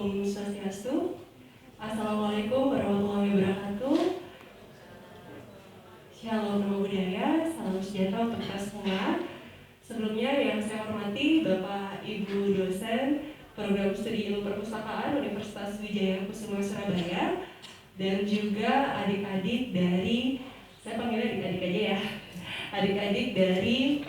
Om Swastiastu. Assalamualaikum warahmatullahi wabarakatuh. Shalom Namo Buddhaya, salam sejahtera untuk kita semua. Sebelumnya yang saya hormati Bapak Ibu dosen Program Studi Ilmu Perpustakaan Universitas Wijaya Kusuma Surabaya, dan juga adik-adik dari, saya panggilnya adik-adik aja ya, adik-adik dari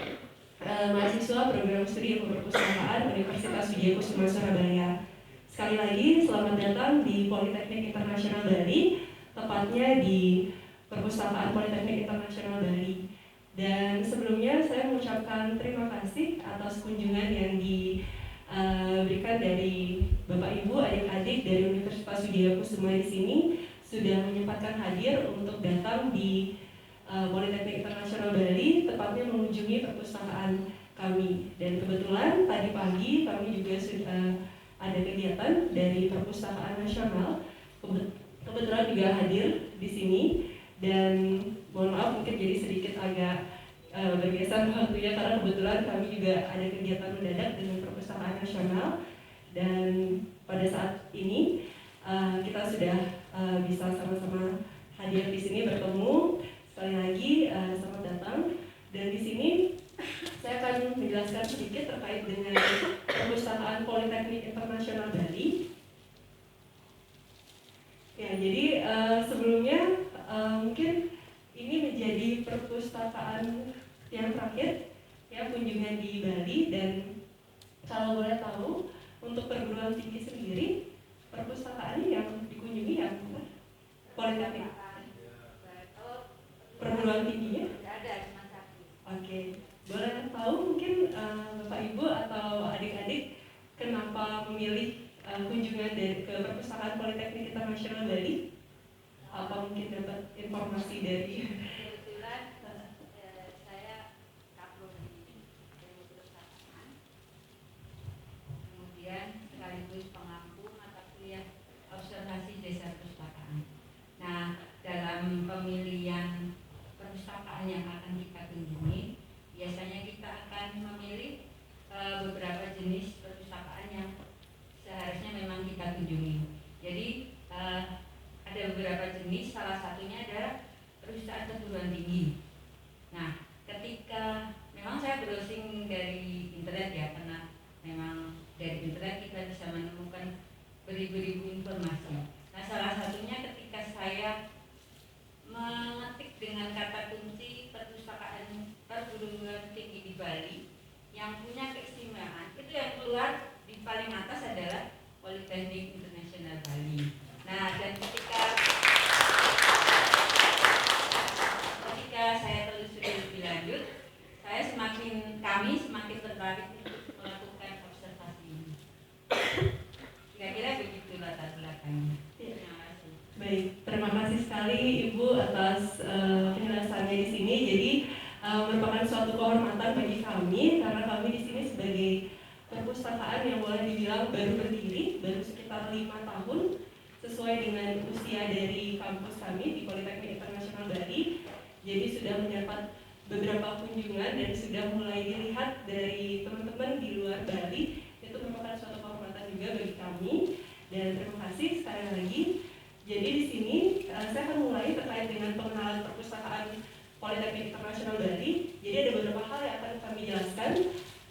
mahasiswa Program Studi Ilmu Perpustakaan Universitas Wijaya Kusuma Surabaya. Sekali lagi selamat datang di Politeknik Internasional Bali, tepatnya di Perpustakaan Politeknik Internasional Bali. Dan sebelumnya saya mengucapkan terima kasih atas kunjungan yang diberikan dari Bapak Ibu, adik-adik dari Universitas Wijaya Kusuma di sini sudah menyempatkan hadir untuk datang di Politeknik Internasional Bali, tepatnya mengunjungi perpustakaan kami. Dan kebetulan tadi pagi kami juga sudah ada kegiatan dari Perpustakaan Nasional, kebetulan juga hadir di sini. Dan mohon maaf mungkin jadi sedikit agak bergeser waktunya karena kebetulan kami juga ada kegiatan mendadak dengan Perpustakaan Nasional. Dan pada saat ini kita sudah bisa sama-sama hadir di sini bertemu. Sekali lagi selamat datang. Dan di sini saya akan menjelaskan sedikit terkait dengan Perpustakaan Politeknik Internasional Bali. Ya, jadi sebelumnya mungkin ini menjadi perpustakaan yang terakhir ya kunjungan di Bali. Dan kalau boleh tahu untuk perguruan tinggi sendiri perpustakaan yang dikunjungi yang Politeknik. Perguruan tingginya? Ada, cuma satu. Oke, boleh tahu mungkin Bapak Ibu atau adik-adik kenapa memilih kunjungan ke Perpustakaan Politeknik Internasional Bali? Apa mungkin dapat informasi dari? Kebetulan saya kapro di ilmu perpustakaan, kemudian sekaligus pengampu mata kuliah observasi desa perpustakaan. Nah, dalam pemilihan perpustakaan yang akan kita kunjungi, biasanya kita akan memilih beberapa jenis perpustakaan yang seharusnya memang kita kunjungi. Jadi ada beberapa jenis, salah satunya adalah perpustakaan perguruan tinggi. Nah, ketika memang saya browsing dari internet ya, karena memang dari internet kita bisa menemukan beribu-ribu informasi. Nah, salah satunya ketika saya mengetik dengan kata kunci perpustakaan perguruan tinggi di Bali yang punya keistimewaan, itu yang keluar di paling atas adalah Politeknik Internasional Bali. Nah, dan ketika saya telusuri lebih lanjut, kami semakin tertarik untuk melakukan observasi ini. Kira-kira begitu latar belakangnya. Terima kasih. Baik, terima kasih sekali Ibu atas penjelasannya di sini. Jadi merupakan suatu kehormatan bagi kami karena kami di sini sebagai perpustakaan yang boleh dibilang baru berdiri, baru sekitar 5 tahun sesuai dengan usia dari kampus kami di Politeknik Internasional Bali. Jadi sudah mendapat beberapa kunjungan dan sudah mulai dilihat dari teman-teman di luar Bali. Itu merupakan suatu kehormatan juga bagi kami. Dan terima kasih sekali lagi. Jadi di sini saya akan mulai terkait dengan pengenalan perpustakaan Politeknik Internasional Bali. Jadi ada beberapa hal yang akan kami jelaskan.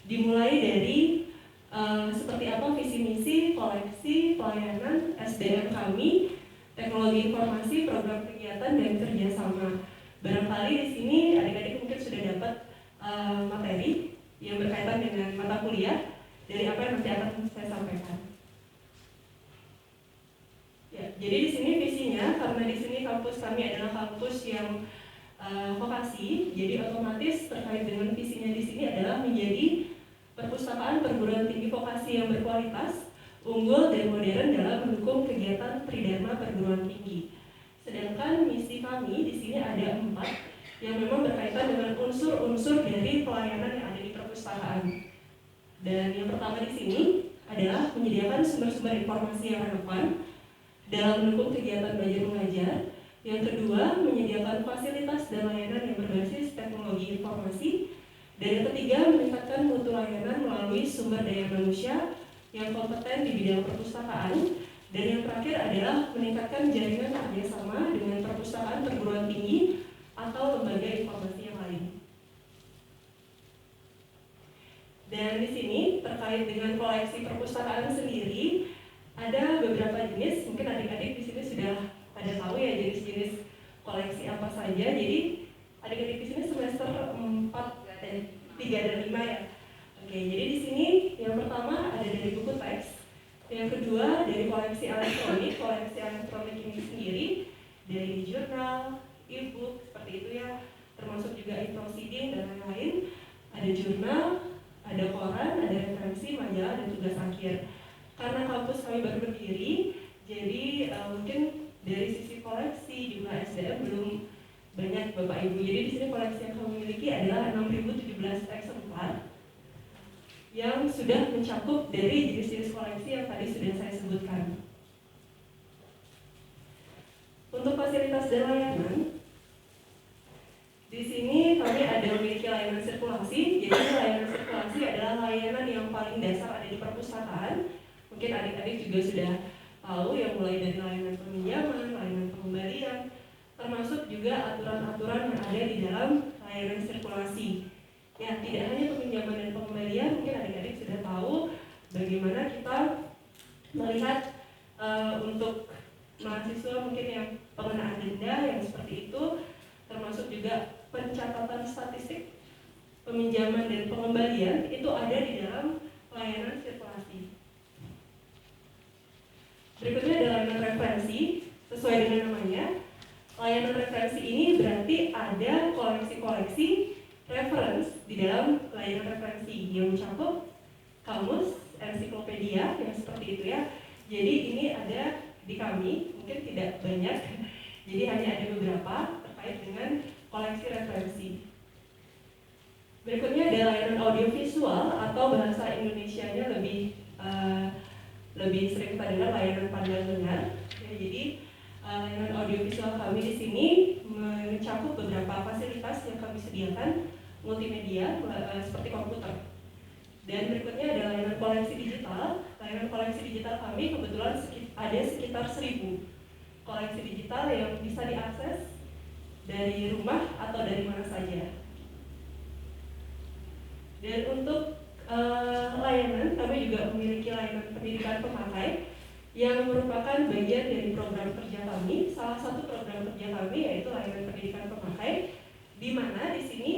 Dimulai dari seperti apa visi misi, koleksi, pelayanan, SDM kami, teknologi informasi, program kegiatan dan kerjasama. Barangkali di sini adik-adik mungkin sudah dapat materi yang berkaitan dengan mata kuliah dari apa yang nanti akan saya sampaikan. Ya, jadi di sini visinya, karena di sini kampus kami adalah kampus yang vokasi, jadi otomatis terkait dengan visinya di sini adalah menjadi perpustakaan perguruan tinggi vokasi yang berkualitas, unggul dan modern dalam mendukung kegiatan tridharma perguruan tinggi. Sedangkan misi kami di sini ada 4 yang memang berkaitan dengan unsur-unsur dari pelayanan yang ada di perpustakaan. Dan yang pertama di sini adalah menyediakan sumber-sumber informasi yang relevan dalam mendukung kegiatan belajar mengajar. Yang kedua, menyediakan fasilitas dan layanan yang berbasis teknologi informasi. Dan yang ketiga, meningkatkan mutu layanan melalui sumber daya manusia yang kompeten di bidang perpustakaan, dan yang terakhir adalah meningkatkan jaringan kerjasama dengan perpustakaan perguruan tinggi atau lembaga informasi yang lain. Dan di sini terkait dengan koleksi perpustakaan sendiri, ada beberapa jenis. Mungkin adik-adik di sini sudah pada tahu ya jenis-jenis koleksi apa saja. Jadi adik-adik di sini semester 4 dan 3 dan 5 ya. Oke, jadi di sini yang pertama ada dari buku teks, yang kedua dari koleksi elektronik. Koleksi elektronik ini sendiri dari jurnal, e-book seperti itu ya, termasuk juga proceeding dan lain-lain. Ada jurnal, ada koran, ada referensi, majalah, dan tugas akhir. Karena kampus kami baru berdiri, jadi mungkin dari sisi koleksi jumlah SDM belum banyak Bapak Ibu. Jadi di sini koleksi yang kami miliki adalah 6.017 eksemplar yang sudah mencakup dari jenis-jenis koleksi yang tadi sudah saya sebutkan. Untuk fasilitas dan layanan, di sini kami ada memiliki layanan sirkulasi. Jadi layanan sirkulasi adalah layanan yang paling dasar ada di perpustakaan. Mungkin adik-adik juga sudah tahu yang mulai dari layanan peminjaman, layanan pengembalian, termasuk juga aturan-aturan yang ada di dalam layanan sirkulasi. Ya, tidak hanya peminjaman dan pengembalian, mungkin adik-adik sudah tahu bagaimana kita melihat untuk mahasiswa mungkin yang pengenaan denda yang seperti itu, termasuk juga pencatatan statistik peminjaman dan pengembalian itu ada di dalam layanan sirkulasi. Berikutnya ada layanan referensi. Sesuai dengan namanya, layanan referensi ini berarti ada koleksi-koleksi reference di dalam layanan referensi yang mencakup kamus, ensiklopedia yang seperti itu ya. Jadi ini ada di kami, mungkin tidak banyak, jadi hanya ada beberapa terkait dengan koleksi referensi. Berikutnya ada layanan audiovisual atau bahasa Indonesianya lebih sering kita dengar layanan pandang dengar. Ya, jadi layanan audiovisual kami di sini mencakup beberapa fasilitas yang kami sediakan, multimedia seperti komputer. Dan berikutnya ada layanan koleksi digital. Layanan koleksi digital kami kebetulan ada sekitar 1.000 koleksi digital yang bisa diakses dari rumah atau dari mana saja. Dan untuk layanan, kami juga memiliki layanan pendidikan pemakai yang merupakan bagian dari program kerja kami. Salah satu program kerja kami yaitu layanan pendidikan pemakai, di mana di sini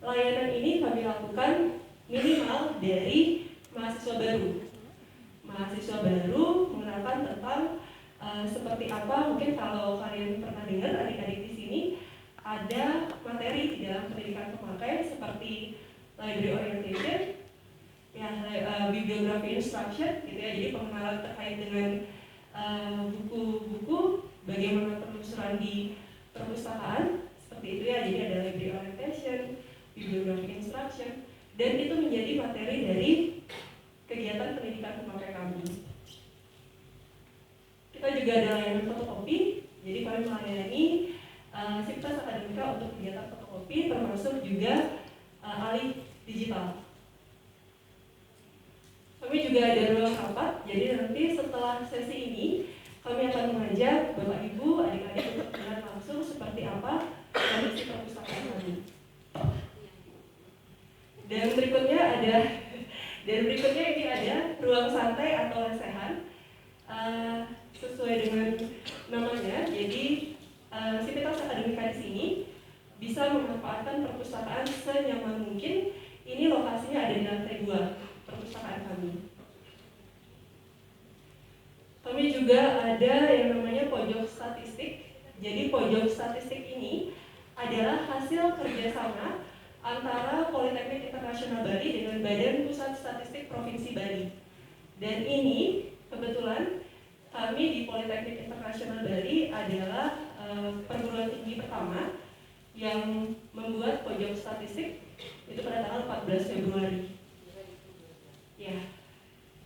layanan ini kami lakukan minimal dari mahasiswa baru. Mahasiswa baru mengenalkan tentang seperti apa, mungkin kalau kalian pernah dengar adik-adik di sini ada materi di dalam pendidikan pemakai seperti library orientation, ya, bibliografi instruction, gitu ya. Jadi pengenalan terkait dengan buku-buku, bagaimana penelusuran di perpustakaan, seperti itu ya. Jadi ada library orientation, bibliografi instruction, dan itu menjadi materi dari kegiatan pendidikan pemakai kami. Kita juga ada layanan fotokopi, jadi kami melayani Sivitas Akademika untuk kegiatan fotokopi, termasuk juga alih digital. Kami juga ada ruang rapat, jadi nanti setelah sesi ini kami akan mengajak Bapak Ibu, adik-adik untuk melihat langsung seperti apa kondisi perpustakaan kami. Dan berikutnya ini ada ruang santai atau lesehan. Sesuai dengan namanya, jadi Sivitas Akademika di sini bisa memanfaatkan perpustakaan senyaman mungkin. Ini lokasinya ada di lantai 2 perpustakaan kami. Kami juga ada yang namanya pojok statistik. Jadi pojok statistik ini adalah hasil kerjasama antara Politeknik Internasional Bali dengan Badan Pusat Statistik Provinsi Bali. Dan ini kebetulan kami di Politeknik Internasional Bali adalah perguruan tinggi pertama yang membuat pojok statistik itu pada tanggal 14 Februari. Ya,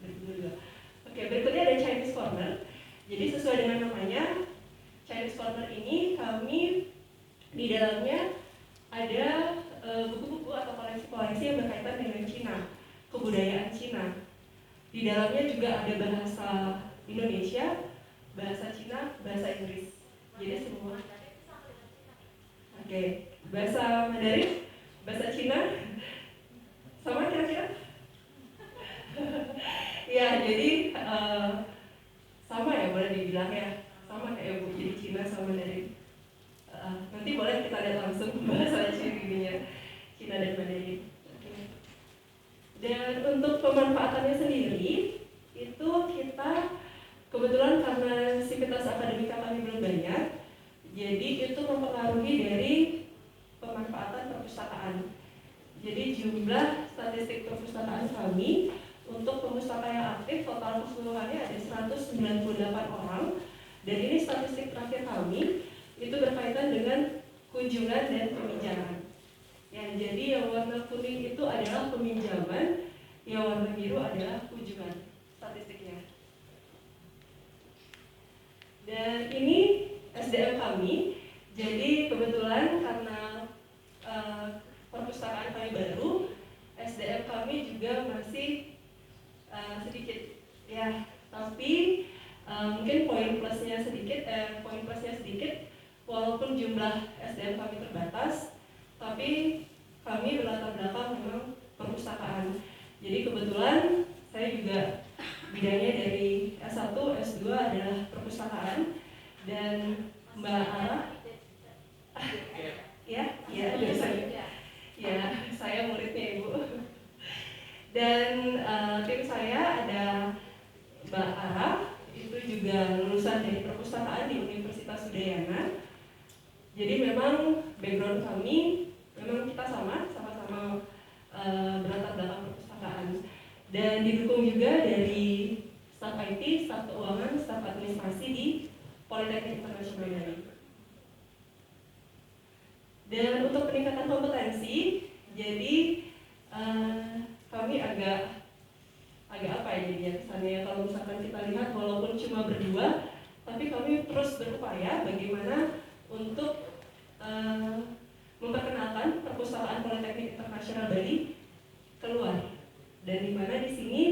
2022. Oke, berikutnya ada Chinese Corner. Jadi sesuai dengan namanya, Chinese Corner ini kami di dalamnya ada buku-buku atau koleksi-koleksi yang berkaitan dengan Cina, kebudayaan Cina. Di dalamnya juga ada bahasa Indonesia, bahasa Cina, bahasa Inggris. Jadi semua. Oke, bahasa Mandarin, bahasa Cina, sama kira-kira? Ya, jadi sama ya boleh dibilang ya, sama kayak Bu, jadi Cina sama Mandarin. Nanti boleh kita lihat langsung bahasa cirinya Cina dan Mandarin. Dan untuk pemanfaatannya sendiri, itu kita kebetulan karena sivitas akademika kami belum banyak, jadi itu mempengaruhi dari pemanfaatan perpustakaan. Jadi jumlah statistik perpustakaan kami untuk pemustaka yang aktif total keseluruhannya ada 198 orang. Dan ini statistik terakhir kami itu berkaitan dengan kunjungan dan peminjaman. Ya, jadi yang warna kuning itu adalah peminjaman, yang warna biru adalah kunjungan statistiknya. Dan ini SDM kami, jadi kebetulan karena perpustakaan kami baru, SDM kami juga masih sedikit, ya. Tapi mungkin poin plusnya sedikit, walaupun jumlah SDM kami terbatas, tapi kami berlatar belakang memang perpustakaan. Jadi kebetulan saya juga bidangnya dari S1, S2 adalah perpustakaan, dan Mbak Ara, saya muridnya Ibu. Dan tim saya ada Mbak Ara, itu juga lulusan dari perpustakaan di Universitas Udayana. Jadi memang background kami, memang kita sama-sama berlatar belakang perpustakaan. Dan didukung juga dari staf IT, staf keuangan, staf administrasi di Politeknik Internasional Bali. Dan untuk peningkatan kompetensi, jadi kami agak apa ya jadinya kesannya, kalau misalkan kita lihat walaupun cuma berdua, tapi kami terus berupaya bagaimana untuk memperkenalkan perpustakaan Politeknik Internasional Bali keluar. Dan di mana di sini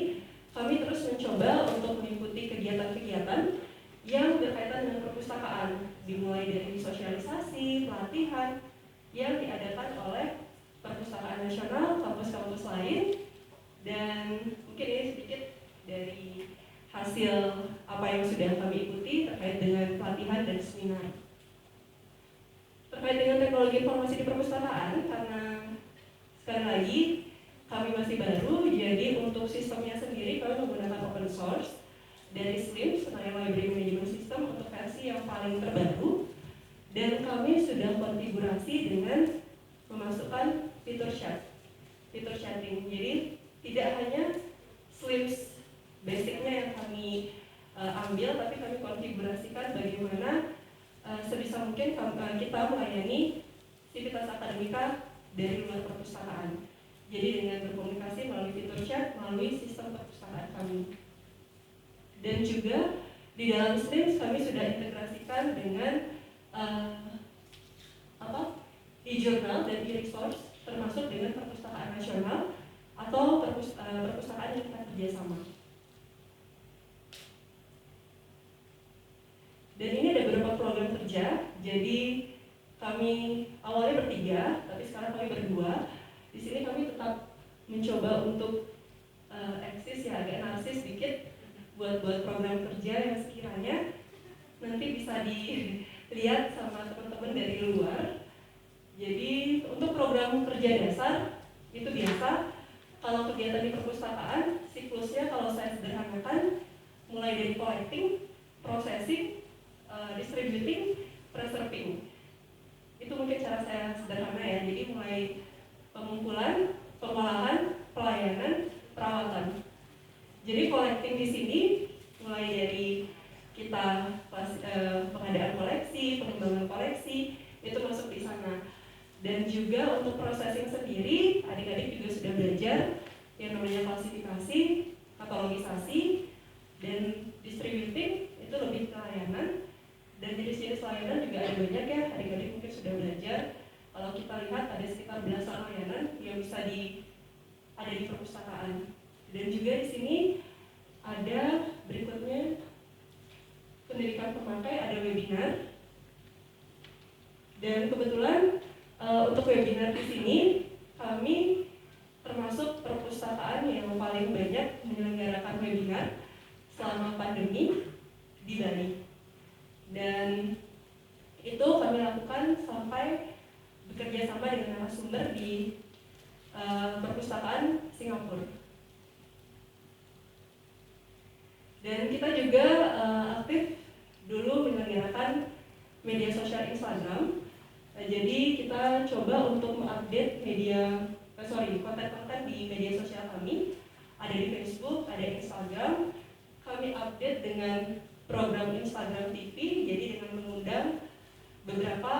kami terus mencoba untuk mengikuti kegiatan-kegiatan yang berkaitan dengan perpustakaan, dimulai dari sosialisasi, pelatihan yang diadakan oleh Perpustakaan Nasional, kampus-kampus lain, dan mungkin ini sedikit dari hasil apa yang sudah kami ikuti terkait dengan pelatihan dan seminar. Terkait dengan teknologi informasi di perpustakaan, karena sekali lagi kami masih baru, jadi untuk sistemnya sendiri kami menggunakan open source dari SLIM, Senayan Library Management System, untuk versi yang paling terbaru. Dan kami sudah konfigurasi dengan memasukkan fitur chatting. Jadi tidak hanya SLIM basicnya yang kami ambil, tapi kami konfigurasikan bagaimana sebisa mungkin kita melayani sivitas akademika dari luar perpustakaan. Jadi dengan berkomunikasi melalui fitur chat, melalui sistem perpustakaan kami. Dan juga di dalam SLIM kami sudah integrasikan dengan e-journal dan e-resource, termasuk dengan perpustakaan nasional atau perpustakaan yang kita kerjasama. Dan ini ada beberapa program kerja. Jadi kami awalnya bertiga, tapi sekarang kami berdua. Di sini kami tetap mencoba untuk eksis ya, agak narsis sedikit buat program kerja yang sekiranya nanti bisa dilihat sama teman-teman dari luar. Jadi untuk program kerja dasar itu biasa. Kalau kegiatan di perpustakaan, siklusnya kalau saya sederhanakan mulai dari collecting, processing, distributing, preserving. Itu mungkin cara saya sederhana ya. Jadi mulai pengumpulan, pengolahan, pelayanan, perawatan. Jadi collecting di sini mulai dari kita pengadaan koleksi, pengembangan koleksi, itu masuk di sana. Dan juga untuk processing sendiri, adik-adik juga sudah belajar yang namanya klasifikasi, katalogisasi, dan distributing itu lebih ke layanan. Dan jenis-jenis layanan juga ada banyak ya, adik-adik mungkin sudah belajar. Kalau kita lihat ada sekitar belasan layanan yang bisa ada di perpustakaan. Dan juga di sini ada berikutnya pendidikan pemakai, ada webinar. Dan kebetulan untuk webinar di sini kami termasuk perpustakaan yang paling banyak menyelenggarakan webinar selama pandemi di Bali. Dan itu kami lakukan sampai bekerja sama dengan narasumber di perpustakaan Singapura. Dan kita juga aktif dulu menyelenggarakan media sosial Instagram. Jadi kita coba untuk mengupdate konten-konten di media sosial kami. Ada di Facebook, ada di Instagram. Kami update dengan program Instagram TV, jadi dengan mengundang beberapa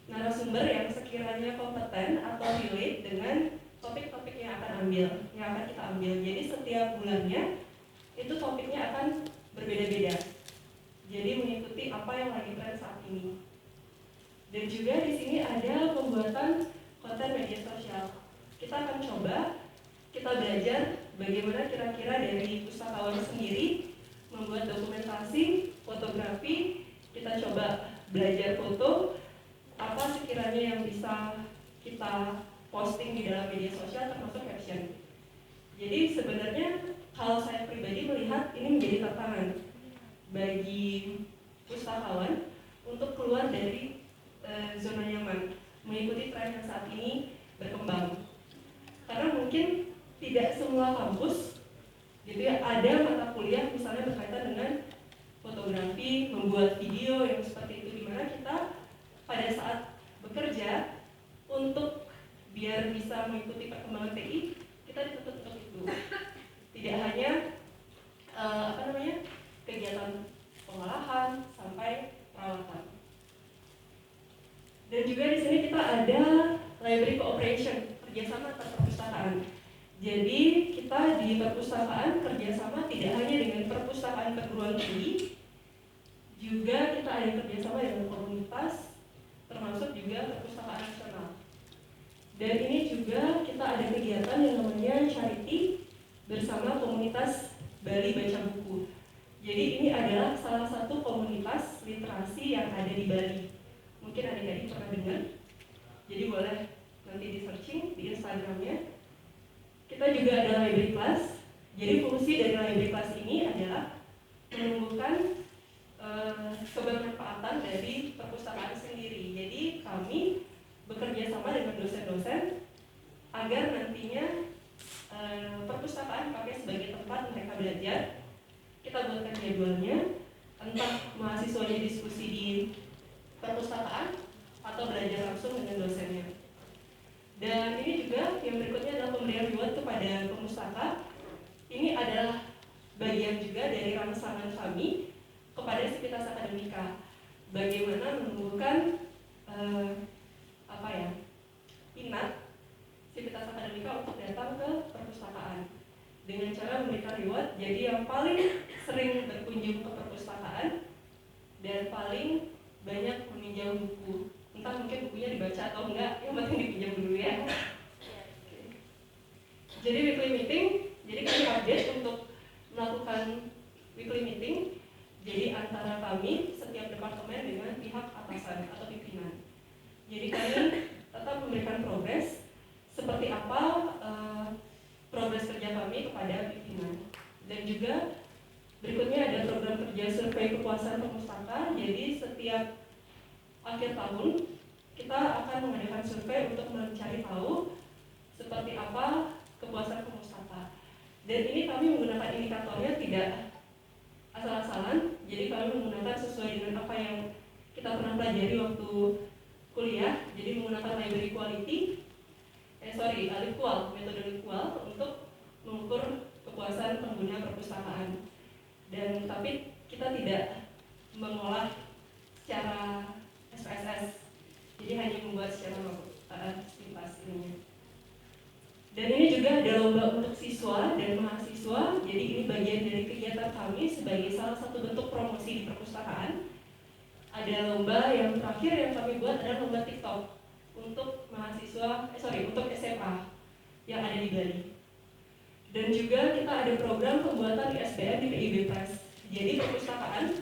narasumber yang sekiranya kompeten atau relate dengan topik-topik yang akan kita ambil. Jadi setiap bulannya itu topiknya akan berbeda-beda. Jadi mengikuti apa yang lagi tren saat ini. Dan juga di sini ada pembuatan konten media sosial. Kita akan coba, kita belajar bagaimana kira-kira dari pustakawan sendiri membuat dokumentasi, fotografi. Kita coba belajar foto, apa sekiranya yang bisa kita posting di dalam media sosial termasuk caption. Jadi sebenarnya kalau saya pribadi melihat ini menjadi tantangan bagi pustakawan untuk keluar dari zona nyaman, mengikuti tren yang saat ini berkembang. Karena mungkin tidak semua kampus gitu ya, ada mata kuliah misalnya berkaitan dengan fotografi, membuat video yang seperti itu, dimana kita pada saat bekerja untuk biar bisa mengikuti perkembangan TI, kita dituntut untuk itu. Tidak hanya kegiatan pengolahan sampai perawatan. Dan juga di sini kita ada library cooperation, kerjasama antar perpustakaan. Jadi kita di perpustakaan kerjasama tidak hanya dengan perpustakaan perguruan tinggi, juga kita ada kerjasama dengan komunitas, termasuk juga perpustakaan nasional. Dan ini juga kita ada kegiatan yang namanya charity bersama komunitas Bali Baca Buku. Jadi ini adalah salah satu komunitas literasi yang ada di Bali. Mungkin adik-adik pernah dengar. Jadi boleh nanti di searching di Instagramnya. Kita juga ada library class. Jadi fungsi dari library class ini adalah menumbuhkan kebermanfaatan dari perpustakaan sendiri. Jadi kami bekerja sama dengan dosen-dosen agar nantinya perpustakaan dipakai sebagai tempat mereka belajar. Kita buatkan jadwalnya, entah mahasiswanya diskusi di perpustakaan atau belajar langsung dengan dosennya. Dan ini juga yang berikutnya adalah pemberian reward kepada pemustaka. Ini adalah bagian juga dari rangsangan kami kepada Sivitas Akademika. Bagaimana menumbuhkan minat Sivitas Akademika untuk datang ke perpustakaan dengan cara memberikan reward. Jadi yang paling sering berkunjung ke perpustakaan dan paling banyak meminjam buku, entah mungkin bukunya dibaca atau enggak, yang penting dipinjam dulu ya. Jadi weekly meeting, jadi kami update untuk melakukan weekly meeting. Jadi antara kami setiap departemen dengan pihak atasan atau pimpinan. Jadi kami tetap memberikan progres seperti apa progres kerja kami kepada pimpinan. Dan juga berikutnya ada program kerja survei kepuasan pemustaka. Jadi setiap akhir tahun kita akan mengadakan survei untuk mencari tahu seperti apa kepuasan pemustaka. Dan ini kami menggunakan indikatornya tidak asal-asalan. Jadi kami menggunakan sesuai dengan apa yang kita pernah pelajari waktu kuliah. Jadi menggunakan library quality, metode Liqual untuk mengukur kepuasan pengguna perpustakaan. Dan tapi kita tidak mengolah secara SPSS, jadi hanya membuat secara pintas ininya. Dan ini juga ada lomba untuk siswa dan mahasiswa. Jadi ini bagian dari kegiatan kami sebagai salah satu bentuk promosi di perpustakaan. Ada lomba yang terakhir yang kami buat adalah lomba TikTok untuk mahasiswa, untuk SMA yang ada di Bali. Dan juga kita ada program pembuatan ISBN di PIB Press. Jadi perpustakaan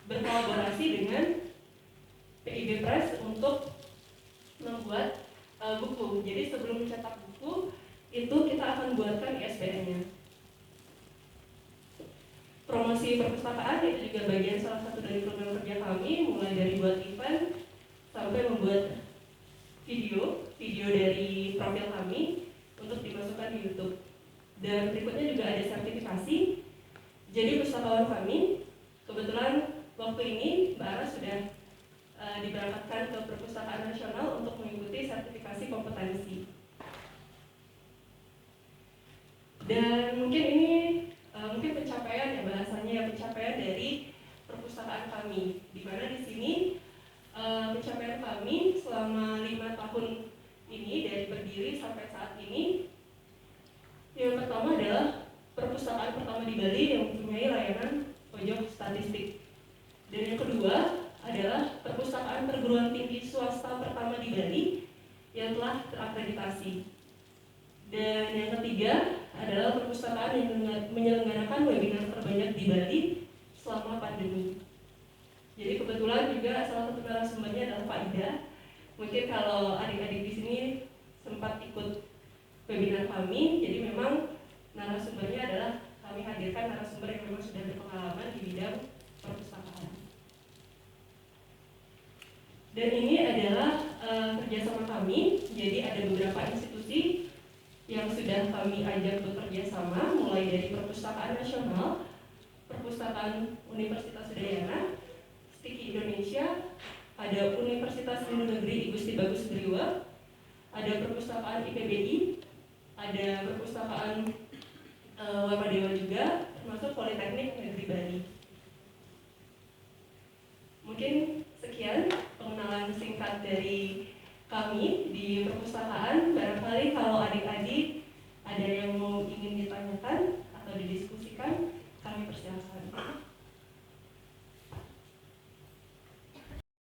berkolaborasi dengan PIB Press untuk membuat buku. Jadi sebelum mencetak buku itu kita akan buatkan ISBN-nya. Promosi perpustakaan itu juga bagian salah satu dari program kerja kami, mulai dari buat event sampai membuat video dari profil kami untuk dimasukkan di YouTube. Dan berikutnya juga ada sertifikasi. Jadi pustakawan kami, kebetulan waktu ini Mbak Ara sudah diberangkatkan ke Perpustakaan Nasional untuk mengikuti sertifikasi kompetensi. Dan mungkin ini mungkin pencapaian ya bahasanya, pencapaian dari perpustakaan kami, di mana di sini pencapaian kami selama 5 tahun ini dari berdiri sampai saat ini. Yang pertama adalah perpustakaan pertama di Bali yang mempunyai layanan pojok statistik. Dan yang kedua adalah perpustakaan perguruan tinggi swasta pertama di Bali yang telah terakreditasi. Dan yang ketiga adalah perpustakaan yang menyelenggarakan webinar terbanyak di Bali selama pandemi. Jadi kebetulan juga salah satu narasumbernya adalah Pak Ida. Mungkin kalau adik-adik di sini sempat ikut webinar kami, jadi memang narasumbernya adalah kami hadirkan narasumber yang memang sudah berpengalaman di bidang perpustakaan. Dan ini adalah kerjasama kami, jadi ada beberapa institusi yang sudah kami ajak bekerja sama, mulai dari Perpustakaan Nasional, Perpustakaan Universitas Udayana, Stiki Indonesia, ada Universitas Hindu Negeri Igusti Bagus Driwa, ada Perpustakaan IPBI, ada Perpustakaan Warmadewa juga, termasuk Politeknik Negeri Bali. Mungkin sekian pengenalan singkat dari kami di perpustakaan. Barangkali kalau adik-adik ada yang ingin ditanyakan atau didiskusikan, kami persilakan.